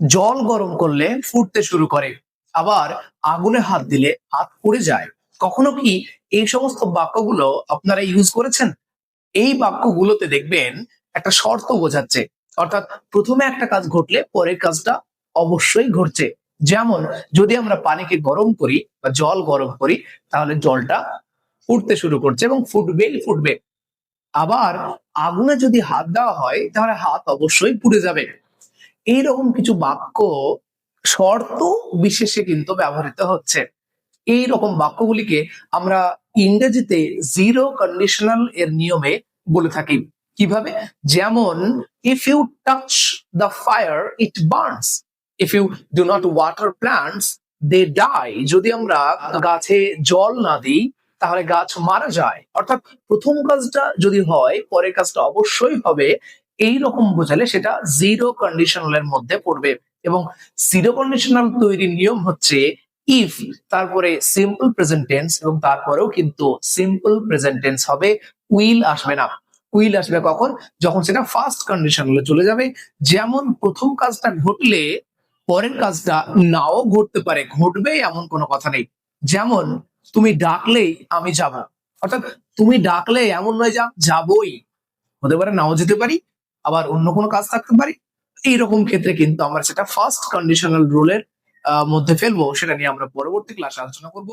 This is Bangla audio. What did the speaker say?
জল গরম করলে ফুটতে শুরু করে, আবার আগুনে হাত দিলে হাত পুড়ে যায়। কখনো কি এই সমস্ত বাক্যগুলো আপনারা ইউজ করেছেন? এই বাক্যগুলোতে দেখবেন একটা শর্ত বোঝাচ্ছে, অর্থাৎ প্রথমে একটা কাজ ঘটলে পরের কাজটা অবশ্যই ঘটছে। যেমন যদি আমরা পানিকে গরম করি বা জল গরম করি, তাহলে জলটা ফুটতে শুরু করছে এবং ফুটবেই ফুটবে। আবার আগুনে যদি হাত দেওয়া হয় তাহলে হাত অবশ্যই পুড়ে যাবে। এইরকম কিছু বাক্য শর্ত বিশেষে কিন্তু ব্যবহৃত হচ্ছে। এই রকম বাক্যগুলিকে আমরা ইংরেজিতে জিরো কন্ডিশনাল এর নিয়মে বলে থাকি। কিভাবে? যেমন, if you touch the fire it burns, if you do not water plants they die. যদি আমরা গাছে জল না দিই তাহলে গাছ মারা যায়। অর্থাৎ প্রথম কাজটা যদি হয় পরের কাজটা অবশ্যই হবে, এই রকম বোঝালে সেটা জিরো কন্ডিশনালের মধ্যে পড়বে। এবং জিরো কন্ডিশনাল তৈরির নিয়ম হচ্ছে ইফ, তারপরে সিম্পল প্রেজেন্ট টেন্স, এবং তারপরেও কিন্তু সিম্পল প্রেজেন্ট টেন্স হবে, উইল আসবে না। উইল আসবে কখন? যখন সেটা ফার্স্ট কন্ডিশনালে চলে যাবে। যেমন প্রথম কাজটা ঘটলে পরের কাজটা নাও ঘটতে পারে, ঘটবে এমন কোনো কথা নেই। যেমন, তুমি ডাকলেই আমি যাব। অর্থাৎ তুমি ডাকলে এমন নয় যে যাবই, হতে পারে নাও যেতে পারি, আবার অন্য কোনো কাজ থাকতে পারে। এইরকম ক্ষেত্রে কিন্তু আমরা সেটা ফার্স্ট কন্ডিশনাল রুলের মধ্যে ফেলবো। সেটা নিয়ে আমরা পরবর্তী ক্লাসে আলোচনা করব।